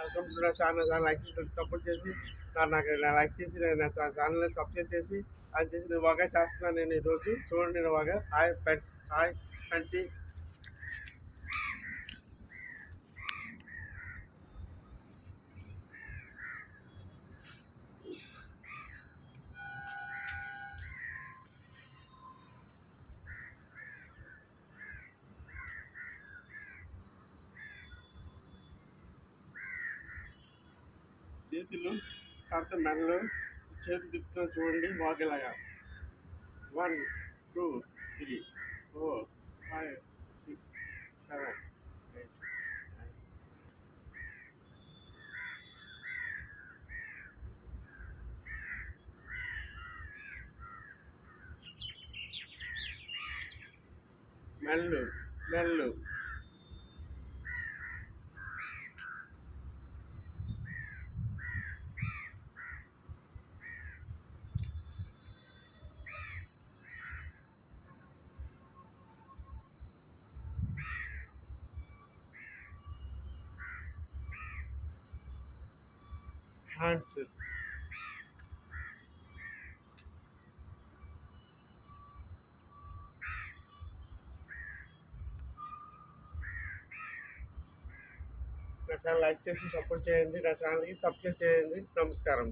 Welcome to నా channel. Like చేసి support చేసి నా లైక్ చేసి నా ఛానల్ని సబ్స్క్రైబ్ చేసి అది చేసి నేను బాగా చేస్తున్నాను. నేను ఈరోజు చూడండి, నేను బాగా హాయ్ ఫ్రెండ్స్, హాయ్ ఫ్రెండ్స్. చేతులు కాస్త మెడలు చేతులు తిప్పుతున్నాను చూడండి, బాగేలాగా 1 2 3 4 5 6 7 8 మెల్లు మెల్లు హ్యాండ్స్ నా ఛానల్ లైక్ చేసి సపోర్ట్ చేయండి, నా ఛానల్కి సబ్స్క్రైబ్ చేయండి. నమస్కారం.